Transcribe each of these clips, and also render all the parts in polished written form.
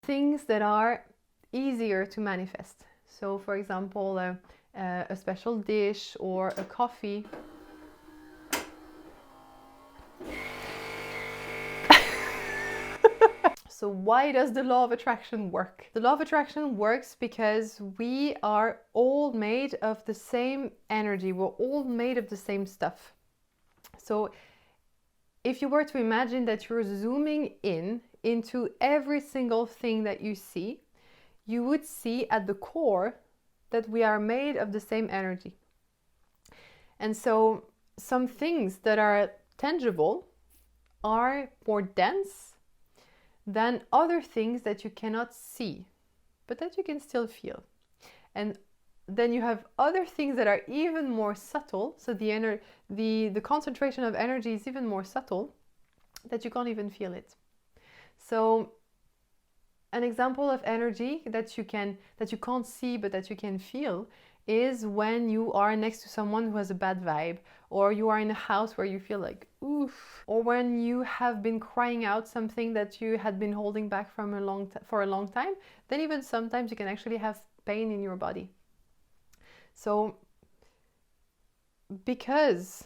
things that are easier to manifest. So for example, a special dish or a coffee. So why does the law of attraction work? The law of attraction works because we are all made of the same energy. We're all made of the same stuff. So if you were to imagine that you're zooming in into every single thing that you see, you would see at the core that we are made of the same energy. And so some things that are tangible are more dense than other things that you cannot see, but that you can still feel. And then you have other things that are even more subtle, so the concentration of energy is even more subtle, that you can't even feel it. So an example of energy that you can't see but that you can feel is when you are next to someone who has a bad vibe, or you are in a house where you feel like oof, or when you have been crying out something that you had been holding back for a long time. Then even sometimes you can actually have pain in your body. So because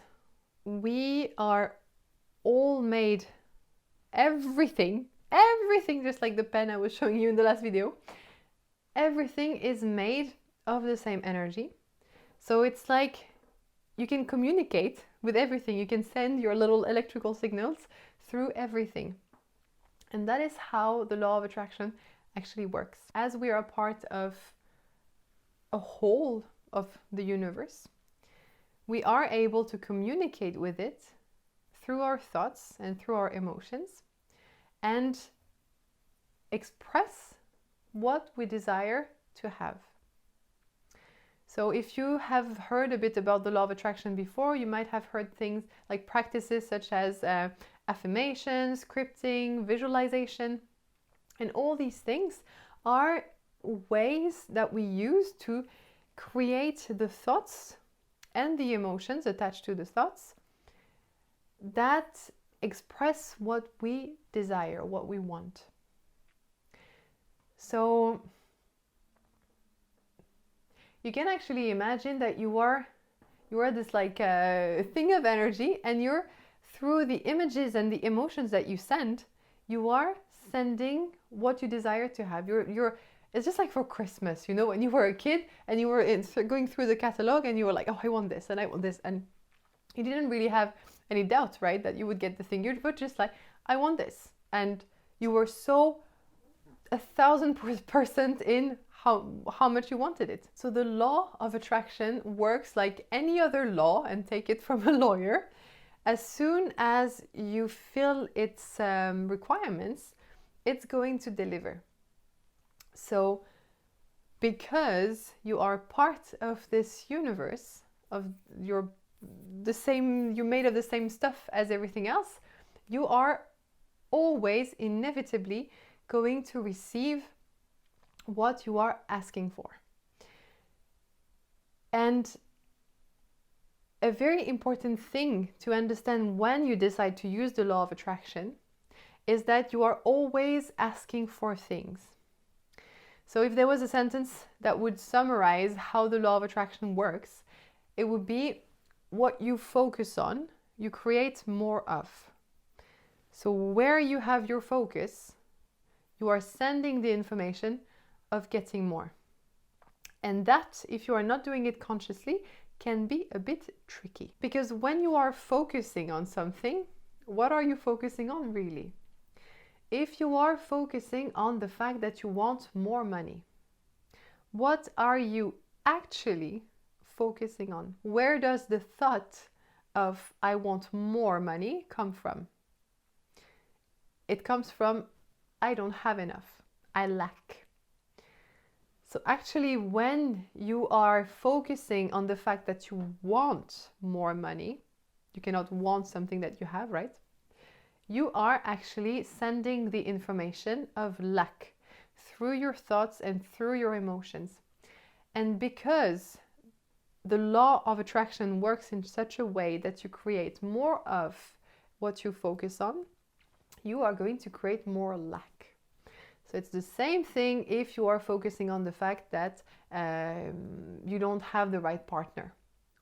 we are all made, everything, just like the pen I was showing you in the last video, everything is made of the same energy. So it's like you can communicate with everything. You can send your little electrical signals through everything. And that is how the law of attraction actually works. As we are a part of a whole of the universe, we are able to communicate with it through our thoughts and through our emotions, and express what we desire to have. So if you have heard a bit about the law of attraction before, you might have heard things like practices such as affirmations, scripting, visualization. And all these things are ways that we use to create the thoughts and the emotions attached to the thoughts that express what we desire, what we want. So you can actually imagine that you are this like thing of energy, and you're, through the images and the emotions that you send, you are sending what you desire to have. It's just like for Christmas, you know, when you were a kid and you were going through the catalog and you were like, oh, I want this and I want this, and you didn't really have any doubt, right, that you would get the thing. You were just like, I want this, and you were so 1000% in how much you wanted it. So the law of attraction works like any other law, and take it from a lawyer. As soon as you fill its requirements, it's going to deliver. So because you are part of this universe, you're made of the same stuff as everything else, you are always inevitably going to receive what you are asking for. And a very important thing to understand when you decide to use the law of attraction is that you are always asking for things. So if there was a sentence that would summarize how the law of attraction works, it would be, what you focus on, you create more of. So where you have your focus, you are sending the information of getting more. And that, if you are not doing it consciously, can be a bit tricky. Because when you are focusing on something, what are you focusing on really? If you are focusing on the fact that you want more money, what are you actually focusing on? Where does the thought of I want more money come from? It comes from I don't have enough, I lack. So actually, when you are focusing on the fact that you want more money, you cannot want something that you have, right? You are actually sending the information of lack through your thoughts and through your emotions. And because the law of attraction works in such a way that you create more of what you focus on, you are going to create more lack. So So it's the same thing if you are focusing on the fact that you don't have the right partner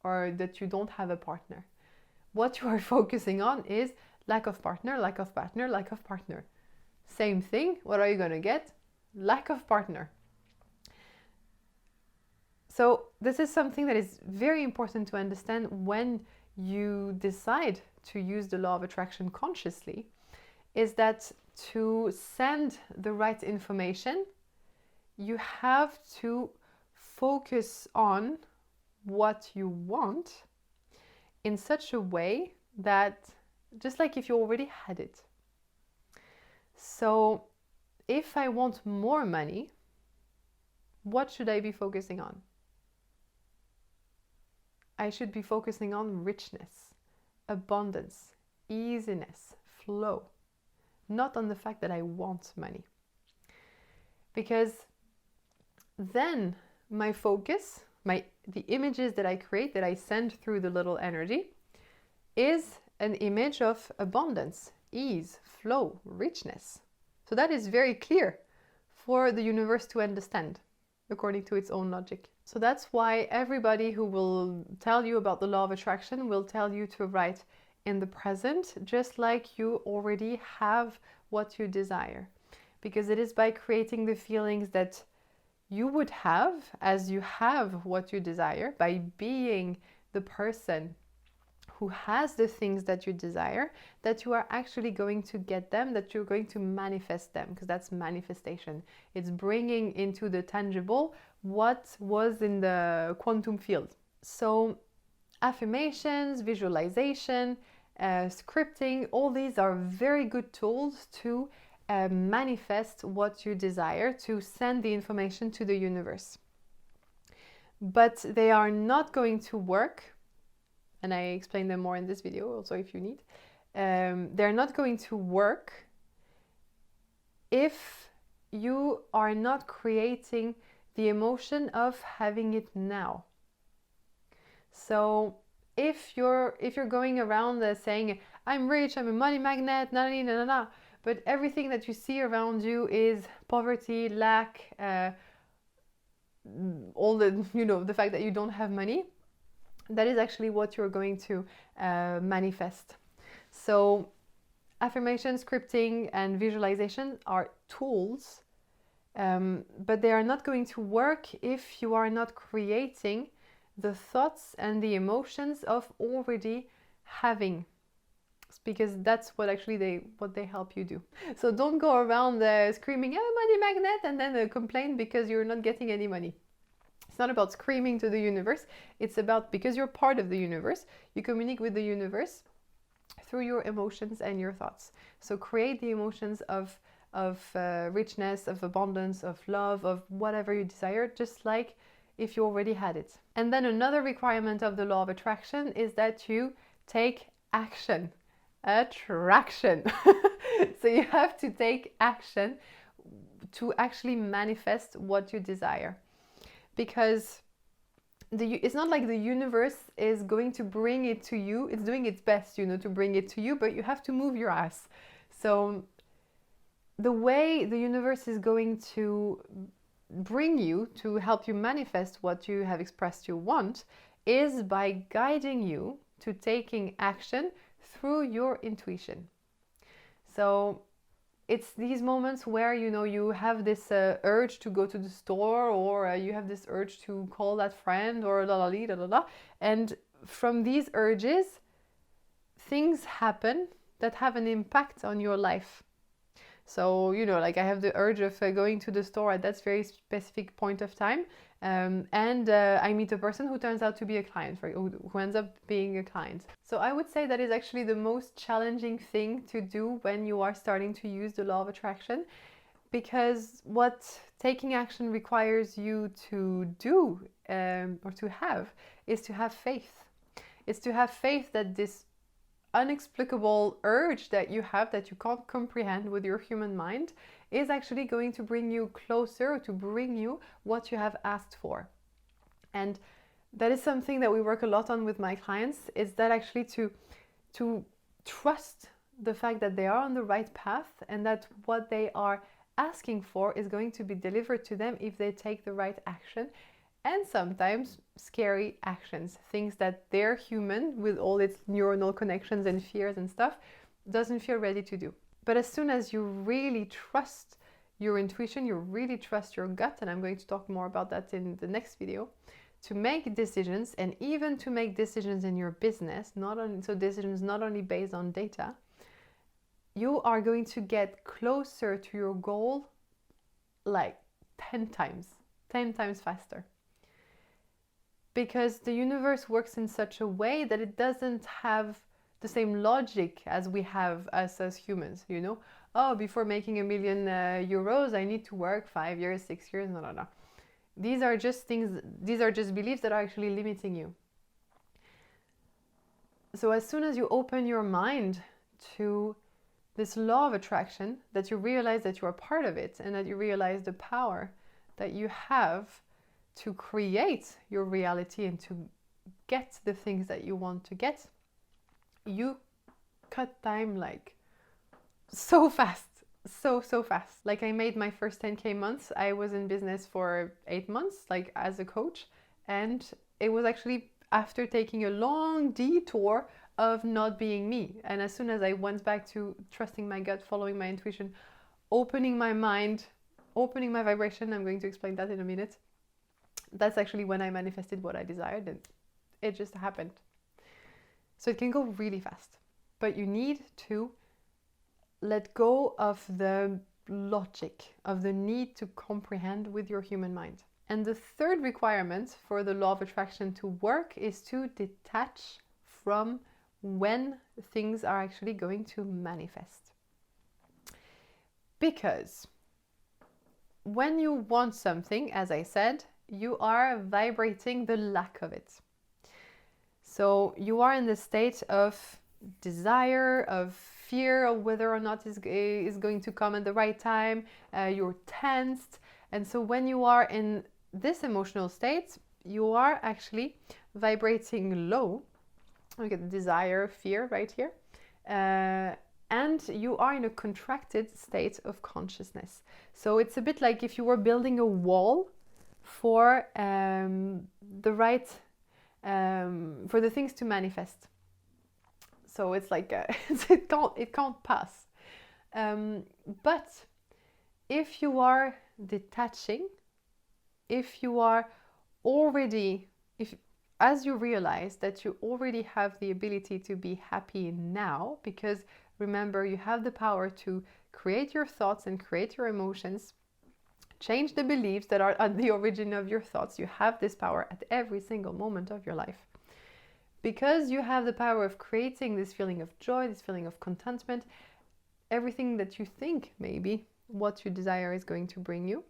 or that you don't have a partner. What you are focusing on is lack of partner, lack of partner, lack of partner. Same thing, what are you going to get? Lack of partner. So this is something that is very important to understand when you decide to use the law of attraction consciously, is that to send the right information, you have to focus on what you want in such a way that, just like if you already had it. So if I want more money, what should I be focusing on? I should be focusing on richness, abundance, easiness, flow, not on the fact that I want money. Because then my focus, the images that I create, that I send through the little energy, is an image of abundance, ease, flow, richness. So that is very clear for the universe to understand according to its own logic. So that's why everybody who will tell you about the law of attraction will tell you to write in the present, just like you already have what you desire. Because it is by creating the feelings that you would have as you have what you desire, by being the person who has the things that you desire, that you are actually going to get them, that you're going to manifest them, because that's manifestation. It's bringing into the tangible what was in the quantum field. So affirmations, visualization, scripting, all these are very good tools to manifest what you desire, to send the information to the universe. But they are not going to work, and I explain them more in this video also if you need. They're not going to work if you are not creating the emotion of having it now. So if you're going around saying, I'm rich, I'm a money magnet, na na na na, but everything that you see around you is poverty, lack, all the, the fact that you don't have money, that is actually what you're going to manifest. So affirmation, scripting, and visualization are tools, but they are not going to work if you are not creating the thoughts and the emotions of already having, because that's what actually they help you do. So don't go around screaming, money magnet, and then complain because you're not getting any money. It's not about screaming to the universe. It's about, because you're part of the universe, you communicate with the universe through your emotions and your thoughts. So create the emotions of richness, of abundance, of love, of whatever you desire, just like if you already had it. And then another requirement of the law of attraction is that you take action. Attraction. So you have to take action to actually manifest what you desire. Because it's not like the universe is going to bring it to you. It's doing its best, to bring it to you, but you have to move your ass. So the way the universe is going to bring you, to help you manifest what you have expressed you want, is by guiding you to taking action through your intuition. So it's these moments where, you have this urge to go to the store, or you have this urge to call that friend, or la la la la la. And from these urges, things happen that have an impact on your life. So, like I have the urge of going to the store at that very specific point of time. And I meet a person who turns out to be a client, who ends up being a client. So I would say that is actually the most challenging thing to do when you are starting to use the law of attraction, because what taking action requires you to do or to have is to have faith. It's to have faith that this unexplicable urge that you have, that you can't comprehend with your human mind, is actually going to bring you closer, to bring you what you have asked for. And that is something that we work a lot on with my clients, is that actually to trust the fact that they are on the right path, and that what they are asking for is going to be delivered to them if they take the right action, and sometimes scary actions, things that their human, with all its neuronal connections and fears and stuff, doesn't feel ready to do. But as soon as you really trust your intuition, you really trust your gut, and I'm going to talk more about that in the next video, to make decisions, and even to make decisions in your business, decisions not only based on data, you are going to get closer to your goal like 10 times faster. Because the universe works in such a way that it doesn't have the same logic as we have us as humans, you know? Oh, before making €1 million, I need to work 5 years, 6 years, no. These are just beliefs that are actually limiting you. So as soon as you open your mind to this law of attraction, that you realize that you are part of it, and that you realize the power that you have to create your reality and to get the things that you want to get, you cut time like so fast, so fast. Like, I made my first 10K months. I was in business for 8 months, like as a coach, and it was actually after taking a long detour of not being me. And as soon as I went back to trusting my gut, following my intuition, opening my mind, opening my vibration, I'm going to explain that in a minute, that's actually when I manifested what I desired, and it just happened. So it can go really fast, but you need to let go of the logic, of the need to comprehend with your human mind. And the third requirement for the law of attraction to work is to detach from when things are actually going to manifest. Because when you want something, as I said, you are vibrating the lack of it. So you are in the state of desire, of fear of whether or not is going to come at the right time. You're tensed. And so when you are in this emotional state, you are actually vibrating low. Look at desire, fear right here. And you are in a contracted state of consciousness. So it's a bit like if you were building a wall for the things to manifest. So it's like it can't pass. But if you are detaching, if you are already, as you realize that you already have the ability to be happy now, because remember, you have the power to create your thoughts and create your emotions, change the beliefs that are at the origin of your thoughts. You have this power at every single moment of your life. Because you have the power of creating this feeling of joy, this feeling of contentment, everything that you think maybe what you desire is going to bring you.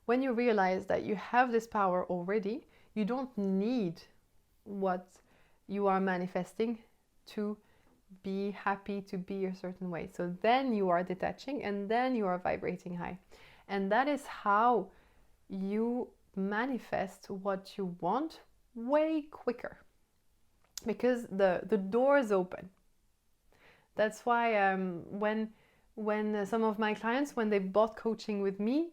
When you realize that you have this power already, you don't need what you are manifesting to be happy, to be a certain way. So then you are detaching, and then you are vibrating high. And that is how you manifest what you want way quicker, because the door is open. That's why when some of my clients, when they bought coaching with me,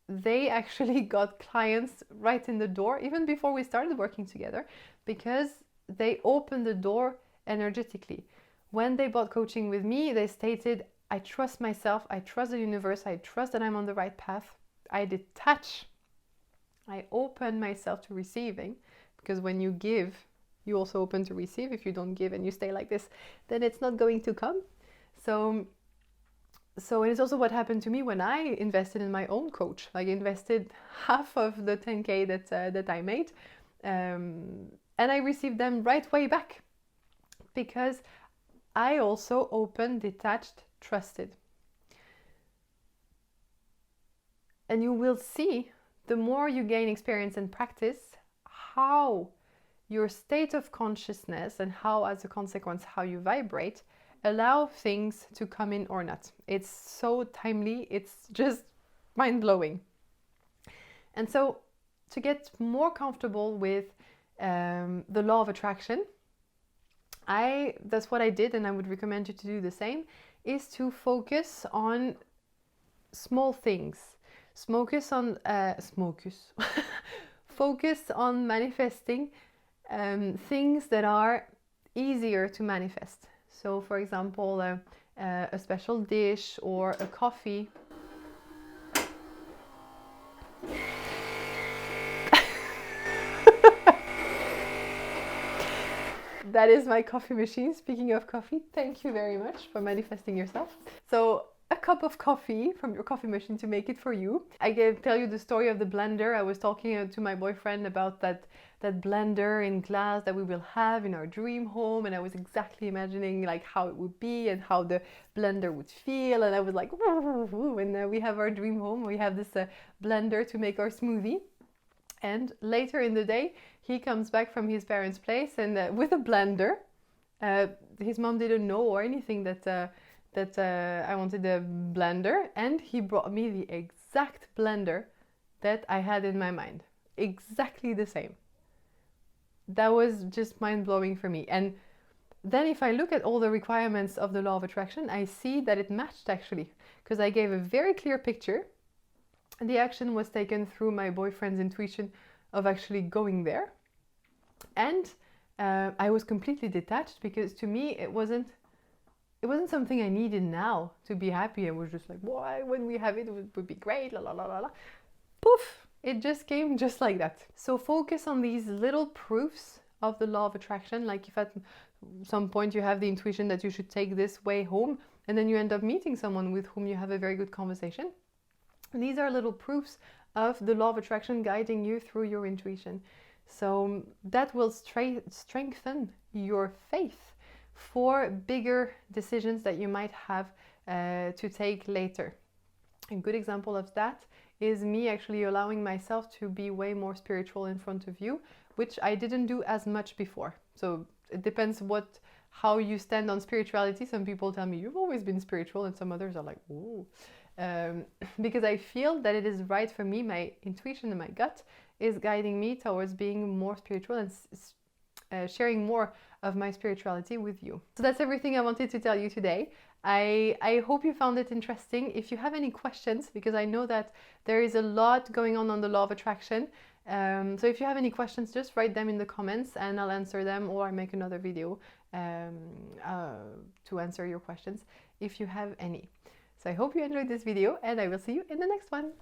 they actually got clients right in the door, even before we started working together, because they opened the door energetically. When they bought coaching with me, they stated, I trust myself, I trust the universe, I trust that I'm on the right path. I detach. I open myself to receiving, because when you give, you also open to receive. If you don't give and you stay like this, then it's not going to come. So it is also what happened to me when I invested in my own coach. Like, I invested half of the 10K that I made, and I received them right way back, because I also opened, detached, trusted. And you will see, the more you gain experience and practice, how your state of consciousness and how, as a consequence, how you vibrate, allow things to come in or not. It's so timely, it's just mind-blowing. And so, to get more comfortable with the law of attraction, that's what I did, and I would recommend you to do the same, is to focus on small things. Focus on focus on manifesting things that are easier to manifest. So, for example, a special dish or a coffee. That is my coffee machine. Speaking of coffee, thank you very much for manifesting yourself. So, a cup of coffee from your coffee machine to make it for you. I can tell you the story of the blender. I was talking to my boyfriend about that blender in glass that we will have in our dream home, and I was exactly imagining like how it would be and how the blender would feel, and I was like, when we have our dream home, we have this blender to make our smoothie. And later in the day, he comes back from his parents' place and with a blender. His mom didn't know or anything that I wanted a blender, and he brought me the exact blender that I had in my mind. Exactly the same. That was just mind-blowing for me. And then if I look at all the requirements of the law of attraction, I see that it matched actually, because I gave a very clear picture. The action was taken through my boyfriend's intuition of actually going there. And I was completely detached, because to me it wasn't something I needed now to be happy. I was just like, why, when we have it, it would be great, la la la la la. Poof! It just came just like that. So focus on these little proofs of the law of attraction. Like if at some point you have the intuition that you should take this way home, and then you end up meeting someone with whom you have a very good conversation. These are little proofs of the law of attraction guiding you through your intuition. So that will strengthen your faith for bigger decisions that you might have to take later. A good example of that is me actually allowing myself to be way more spiritual in front of you, which I didn't do as much before. So it depends how you stand on spirituality. Some people tell me you've always been spiritual, and some others are like, ooh. Because I feel that it is right for me. My intuition and my gut is guiding me towards being more spiritual and sharing more of my spirituality with you. So that's everything I wanted to tell you today. I hope you found it interesting. If you have any questions, because I know that there is a lot going on the law of attraction, so if you have any questions, just write them in the comments and I'll answer them, or I make another video to answer your questions if you have any. So I hope you enjoyed this video, and I will see you in the next one.